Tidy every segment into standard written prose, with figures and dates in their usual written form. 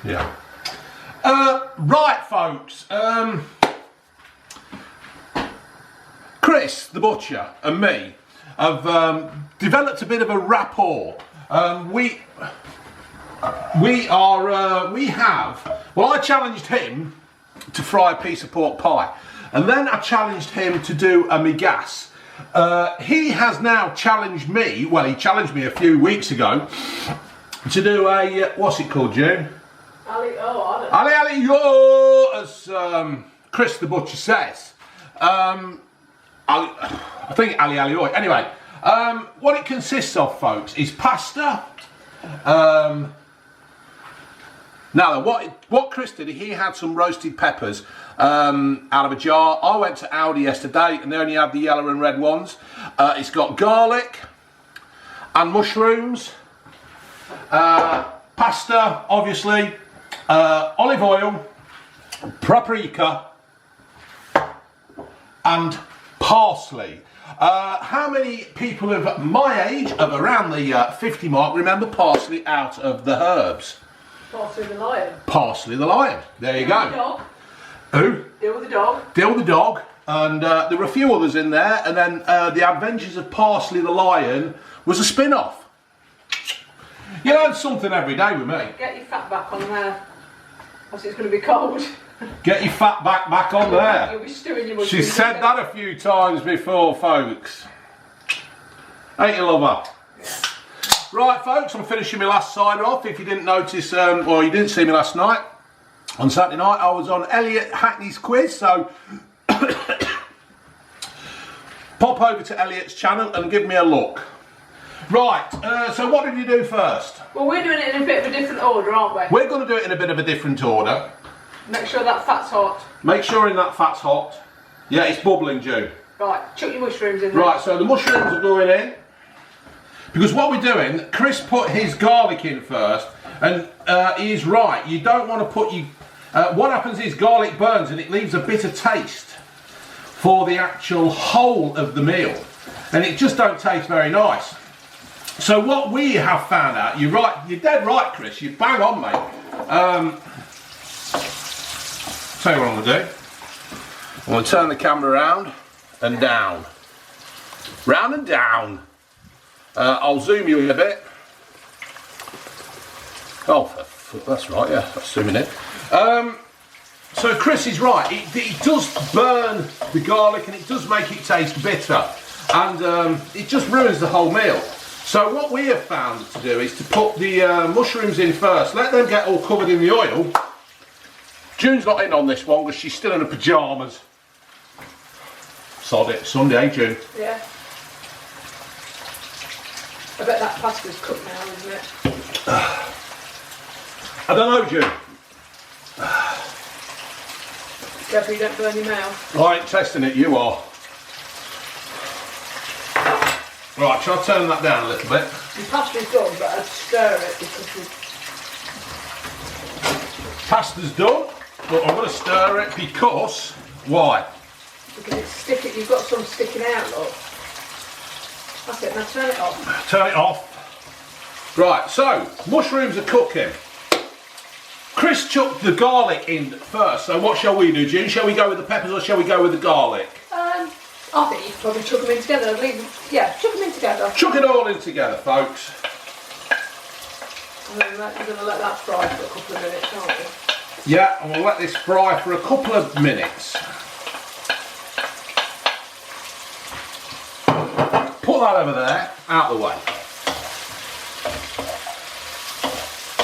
Yeah. Right, folks. Chris, the butcher, and me have developed a bit of a rapport. We have. Well, I challenged him to fry a piece of pork pie, and then I challenged him to do a migas. He has now challenged me. Well, he challenged me a few weeks ago to do a what's it called, June? Aglio Olio. Aglio Olio, as Chris the butcher says. I think Aglio Olio. Anyway, what it consists of, folks, is pasta. Now, what Chris did, he had some roasted peppers out of a jar. I went to Aldi yesterday and they only had the yellow and red ones. It's got garlic and mushrooms, pasta, obviously, olive oil, paprika, and parsley. How many people of my age, of around the 50 mark, remember parsley out of the herbs? Parsley the lion. Parsley the lion. There you go. The dog. Who? Deal with the dog. Deal with the dog. And there were a few others in there. And then The Adventures of Parsley the Lion was a spin-off. You learn something every day with me. Get your fat back on there. Else it's going to be cold. Get your fat back on there. You'll be stewing your mushrooms. She's said that a few times before, folks. Ain't you, lover? Yeah. Right, folks, I'm finishing my last side off. If you didn't notice, or you didn't see me last night, on Saturday night, I was on Elliot Hackney's quiz, so pop over to Elliot's channel and give me a look. Right, so what did you do first? Well, we're doing it in a bit of a different order, aren't we? We're going to do it in a bit of a different order. Make sure that fat's hot. Make sure that fat's hot. Yeah, it's bubbling, June. Right, chuck your mushrooms in there. Right, so the mushrooms are going in. Because what we're doing, Chris put his garlic in first, and he's right. You don't want to put your... what happens is garlic burns and it leaves a bitter taste for the actual whole of the meal. And it just don't taste very nice. So what we have found out, you're right, you're dead right, Chris, you're bang on, mate. Tell you what I'm going to do. I'm going to turn the camera around and down. Round and down. I'll zoom you in a bit. Oh, that's right, yeah, that's zooming in. So Chris is right, it does burn the garlic and it does make it taste bitter. And it just ruins the whole meal. So what we have found to do is to put the mushrooms in first, let them get all covered in the oil. June's not in on this one because she's still in her pyjamas. Sod it, Sunday, June. Yeah. I bet that pasta's cooked now, isn't it? I don't know, June. Careful you don't burn your mouth. I ain't testing it, you are. Right, shall I turn that down a little bit? The pasta's done, but I'd stir it because Pasta's done, but I'm going to stir it because... Why? it's sticking. You've got some sticking out, look. That's it, now turn it off. Turn it off. Right, so, mushrooms are cooking. Chris chucked the garlic in first, so what shall we do, June? Shall we go with the peppers or shall we go with the garlic? I think you could probably chuck them in together. Yeah, chuck them in together. Chuck it all in together, folks. And then you're going to let that fry for a couple of minutes, aren't you? Yeah, and we'll let this fry for a couple of minutes. Put that over there, out of the way.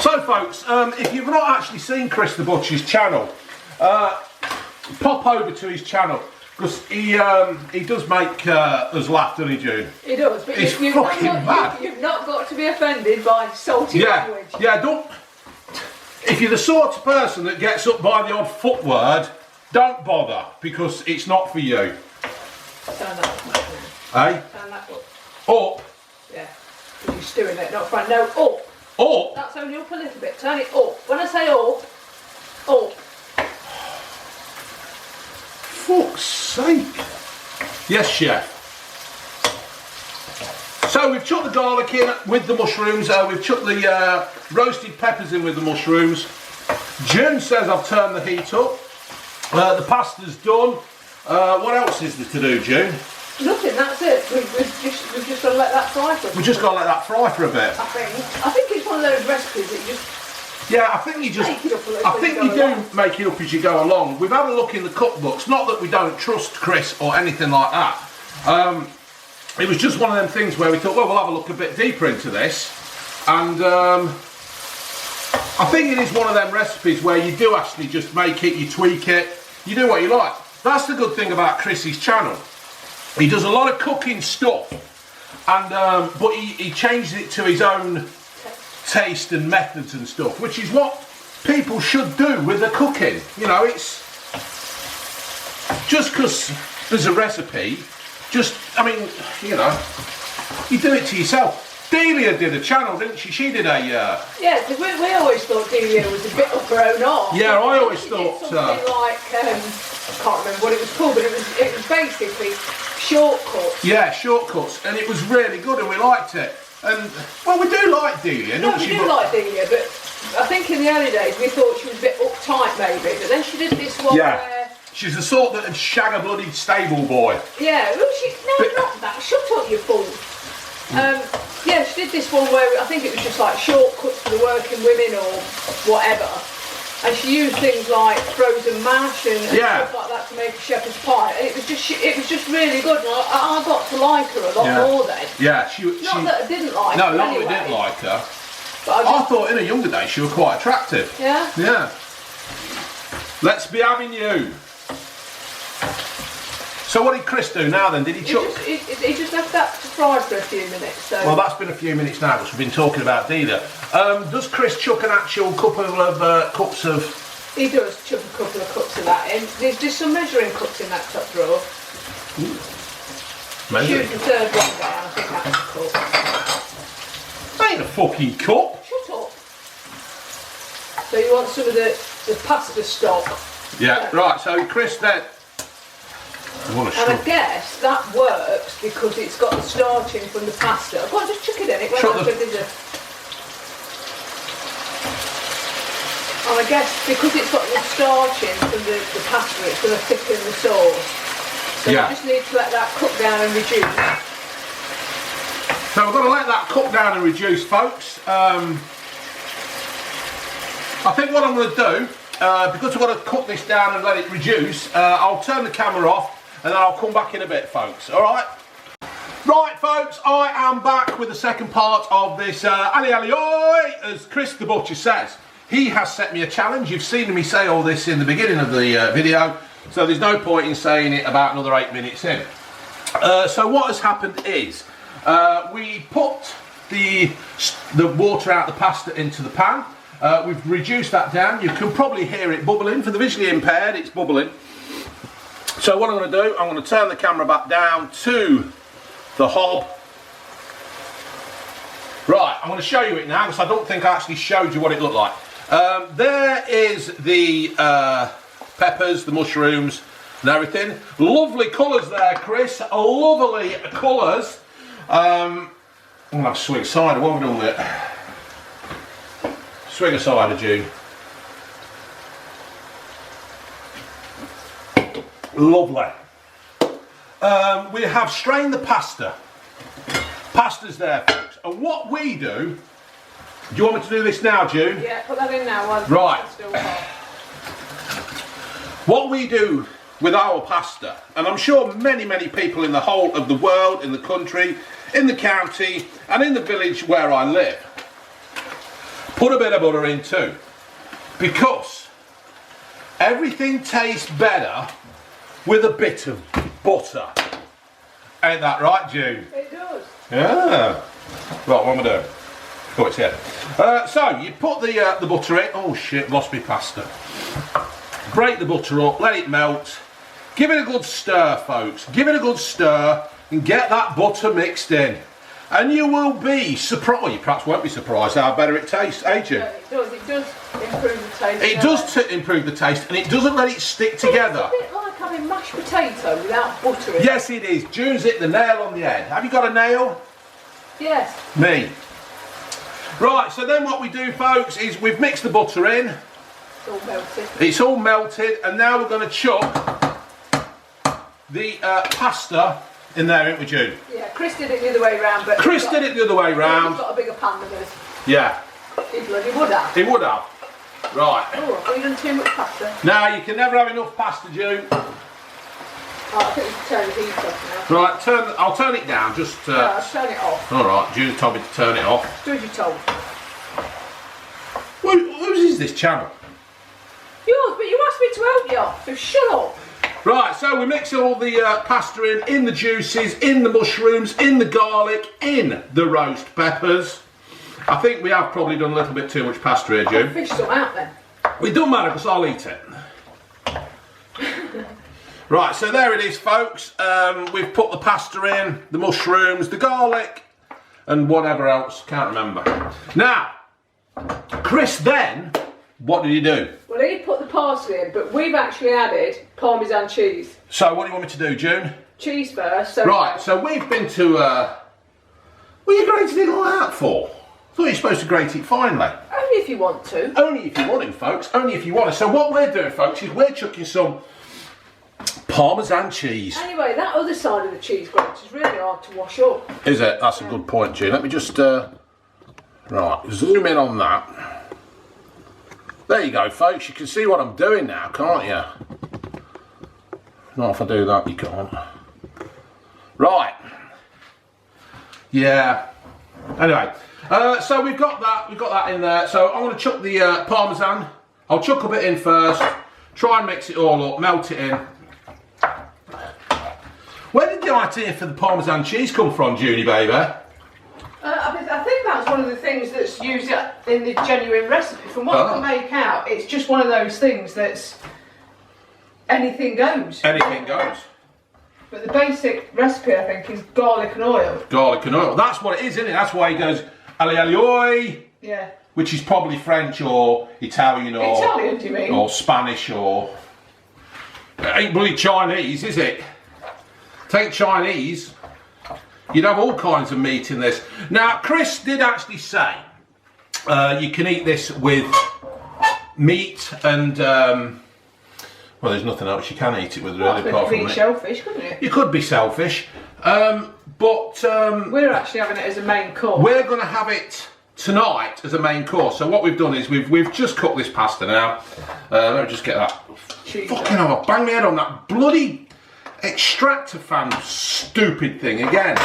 So folks, if you've not actually seen Chris the Butcher's channel, pop over to his channel. Because he does make us laugh, doesn't he, June? He does, but It's fucking mad. You've not got to be offended by salty language. Yeah, don't... If you're the sort of person that gets up by the odd foot word, don't bother, because it's not for you. Turn that up. Hey? Turn that up. Up? Yeah, because you're stewing it, not frying. No, up. Up? That's only up a little bit. Turn it up. When I say up, up. Fuck's sake. Yes, chef. So we've chucked the garlic in with the mushrooms, we've chucked the roasted peppers in with the mushrooms. June says I've turned the heat up. The pasta's done. What else is there to do, June? Nothing, that's it. We've just got to let that fry for a bit. We've just got to let that fry for a bit. I think it's one of those recipes that you just... Yeah, I think you just... Make it up a little I as think you you go do along. make it up as you go along. We've had a look in the cookbooks. Not that we don't trust Chris or anything like that. It was just one of them things where we thought, well, we'll have a look a bit deeper into this. And I think it is one of them recipes where you do actually just make it, you tweak it, you do what you like. That's the good thing about Chris's channel. He does a lot of cooking stuff, and but he changes it to his own taste and methods and stuff, which is what people should do with the cooking. You know, it's just because there's a recipe, I mean, you know, you do it to yourself. Delia did a channel, didn't she? She did a... Yeah, because we always thought Delia was a bit of her own art. Yeah, I always She thought... did something like, I can't remember what it was called, but it was basically shortcuts. Yeah, shortcuts, and it was really good and we liked it. And, well, we do like Delia, No, don't we she? do like Delia, but I think in the early days we thought she was a bit uptight maybe, but then she did this one where... She's the sort that would shag a bloody stable boy. Yeah, well, not that, shut up you fool. Yeah, she did this one where I think it was just like shortcuts for the working women or whatever. And she used things like frozen mash and stuff like that to make a shepherd's pie. And it was just really good. And I got to like her a lot more then. Yeah, Not that I didn't like her. No, not anyway, that we didn't like her. But I thought in her younger days she was quite attractive. Yeah? Yeah. Let's be having you. So what did Chris do now then? Did he chuck? He just left that to fry for a few minutes. So. Well, that's been a few minutes now because we've been talking about Delia. Does Chris chuck an actual couple of cups of... He does chuck a couple of cups of that in. There's some measuring cups in that top drawer. Choose the third one down, I think that's a cup. That ain't a fucking cup. Shut up. So you want some of the pasta stock. Yeah, right, so Chris then... And I guess that works because it's got the starch in from the pasta. Go on, just chuck it in. It won't have to be And I guess because it's got the starch in from the pasta, it's going to thicken the sauce. So you just need to let that cook down and reduce. So we've got to let that cook down and reduce, folks. I think what I'm going to do, because I've got to cook this down and let it reduce, I'll turn the camera off and then I'll come back in a bit, folks. All right? Right, folks, I am back with the second part of this Aglio E Olio, as Chris the Butcher says. He has set me a challenge. You've seen me say all this in the beginning of the video, so there's no point in saying it about another 8 minutes in. So what has happened is, we put the water out of the pasta into the pan. We've reduced that down. You can probably hear it bubbling. For the visually impaired, it's bubbling. So what I'm going to do, I'm going to turn the camera back down to the hob. Right, I'm going to show you it now because I don't think I actually showed you what it looked like. There is the peppers, the mushrooms and everything. Lovely colours there, Chris. Lovely colours. I'm going to have swig of cider. What have we done with it? Swig of cider, June. Lovely. We have strained the pasta. Pasta's there, folks. And what we do you want me to do this now, June? Yeah, put that in now while right. it's still hot. What we do with our pasta, and I'm sure many people in the whole of the world, in the country, in the county, and in the village where I live, put a bit of butter in too. Because everything tastes better with a bit of butter. Ain't that right, June? It does. Yeah. Right, what am I doing? Oh, it's here. So you put the butter in. Oh shit, lost my pasta. Break the butter up, let it melt. Give it a good stir, folks. Give it a good stir and get that butter mixed in. And you will be surprised. Well, you perhaps won't be surprised how better it tastes, ain't you? Yeah, it does. It does improve the taste. It does improve the taste, and it doesn't let it stick together. It's a bit like having mashed potato without butter in it. Yes, it is. June's hit the nail on the head. Have you got a nail? Yes. Me. Right, so then what we do, folks, is we've mixed the butter in. It's all melted. It's all melted, and now we're going to chuck the pasta in there, ain't we, June? Yeah, Chris did it the other way round, but Chris did it the other way round. He's got a bigger pan than us. Yeah. He bloody would have. He would have. Right. Oh, have you done too much pasta? Now, you can never have enough pasta, June. Oh, I think you can turn the heat off now. Right, I'll turn it down, just... No, I'll turn it off. Alright, June told me to turn it off. Do as you're told. Whose is this channel? Yours, but you asked me to help you, so shut up. Right, so we mix all the pasta in the juices, in the mushrooms, in the garlic, in the roast peppers. I think we have probably done a little bit too much pasta here, June. Fish some out then. It don't matter because I'll eat it. Right, so there it is, folks. We've put the pasta in, the mushrooms, the garlic, and whatever else. Can't remember. Now, Chris then, what did he do? Well, he put the parsley in, but we've actually added Parmesan cheese. So what do you want me to do, June? Cheese first. So Right, so we've been to... what are you grating it all out for? I thought you were supposed to grate it finely. Only if you want to. Only if you want it, folks. Only if you want it. So what we're doing, folks, is we're chucking some Parmesan cheese. Anyway, that other side of the cheese grate is really hard to wash up. Is it? That's a good point, June. Let me just... right, zoom in on that. There you go, folks. You can see what I'm doing now, can't you? Not if I do that, you can't. Right. Yeah. Anyway, so we've got that in there. So I'm going to chuck the Parmesan. I'll chuck a bit in first. Try and mix it all up, melt it in. Where did the idea for the Parmesan cheese come from, Junie, baby? I think that's one of the things that's used in the genuine recipe. From what I can make out, it's just one of those things that's anything goes. Anything goes. But the basic recipe, I think, is garlic and oil. Garlic and oil. That's what it is, isn't it? That's why he goes Aglio E Olio. Yeah. Which is probably French or Italian or... Italian, do you mean? Or Spanish or... It ain't bloody Chinese, is it? Take Chinese, you'd have all kinds of meat in this. Now, Chris did actually say you can eat this with meat and... well, there's nothing else you can eat it with, really, apart from meat. Shellfish, couldn't you? You could be selfish. But... we're actually having it as a main course. We're going to have it tonight as a main course. So what we've done is we've just cooked this pasta now. Let me just get that. Cheese. Fucking hell, I banged my head on that bloody extractor fan stupid thing again.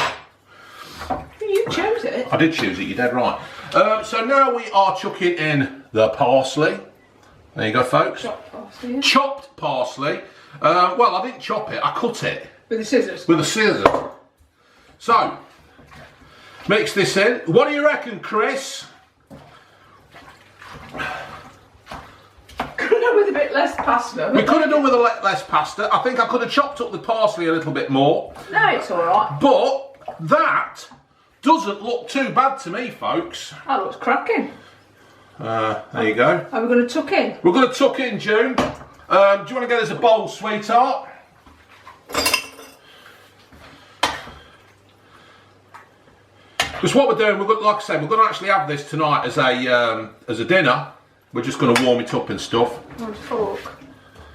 You chose it. I did choose it, you're dead right. So now we are chucking in the parsley. There you go, folks. Chopped parsley. Yeah. Chopped parsley. Well, I didn't chop it, I cut it. With the scissors. With a scissors. So, mix this in. What do you reckon, Chris? Could have done with a bit less pasta. We could have done with a less pasta. I think I could have chopped up the parsley a little bit more. No, it's alright. But that doesn't look too bad to me, folks. That looks cracking. There you go. Are we going to tuck in? We're going to tuck in, June. Do you want to get us a bowl, sweetheart? Because what we're doing, like I said, we're going to actually have this tonight as a dinner. We're just going to warm it up and stuff. Fork.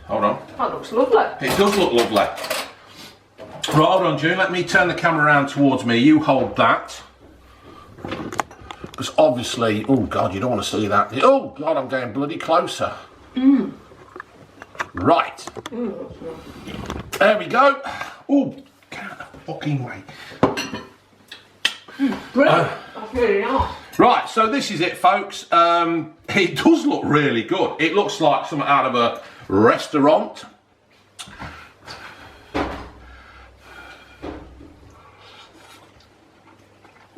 Hold on. That looks lovely. It does look lovely. Right, hold on, June. Let me turn the camera around towards me. You hold that. Because obviously, oh God, you don't want to see that. Oh God, I'm getting bloody closer. Right. There we go. Oh, get out of the fucking way. Brilliant. That's really nice. Right, so this is it, folks. It does look really good. It looks like something out of a restaurant.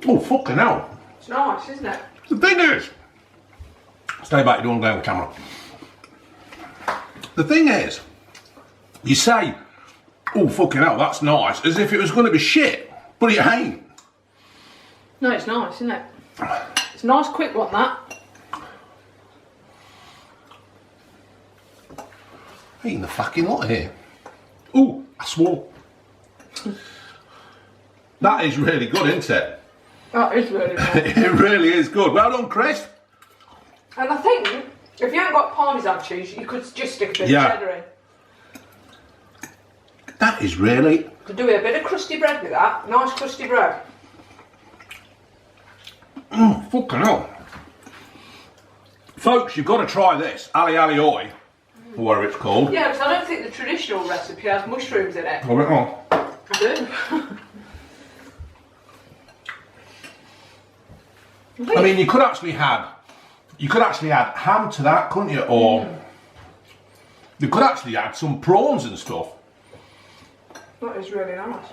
Oh, fucking hell. It's nice, isn't it? The thing is, stay back, you don't want to go on camera. The thing is, you say, oh, fucking hell, that's nice, as if it was going to be shit, but it ain't. No, it's nice, isn't it? It's a nice quick one, that. Eating the fucking lot here. Ooh, I swore. That is really good, isn't it? That is really nice. It really is good. Well done, Chris. And I think If you haven't got Parmesan cheese, you could just stick a bit of cheddar in. That is really... Could do a bit of crusty bread with that. Nice crusty bread. Fucking hell. Folks, you've got to try this. Aglio E Olio, or whatever it's called. Yeah, because I don't think the traditional recipe has mushrooms in it. Oh, I do. I mean, you could actually add ham to that, couldn't you? Or you could actually add some prawns and stuff. That is really nice.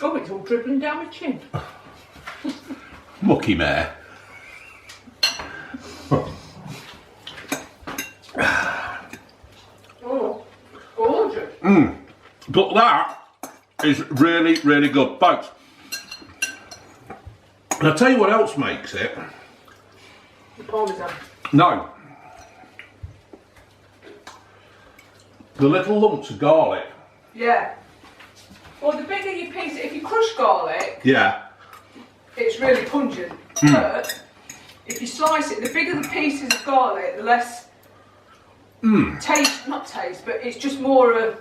Oh, it's all dribbling down my chin. Mucky mare. Oh, gorgeous. But that is really, really good, folks. And I'll tell you what else makes it. The Parmesan. No. The little lumps of garlic. Yeah. Well, the bigger you piece it, if you crush garlic, Yeah. it's really pungent. But if you slice it, the bigger the pieces of garlic, the less taste, not taste, but it's just more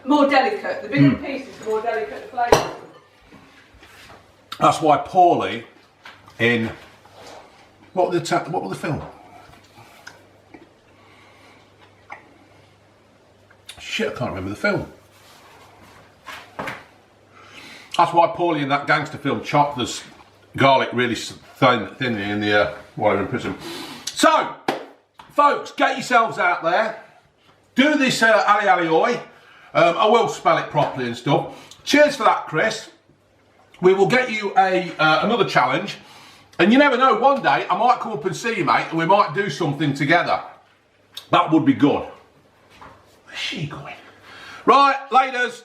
more delicate. The bigger the pieces, the more delicate the flavour. That's why Paulie in what were the film? Shit, I can't remember the film. That's why Paulie in that gangster film chopped this garlic really thinly in the while they're in prison. So, folks, get yourselves out there. Do this Aglio E Olio. I will spell it properly and stuff. Cheers for that, Chris. We will get you another challenge. And you never know, one day I might come up and see you, mate, and we might do something together. That would be good. Where's she going? Right, laters.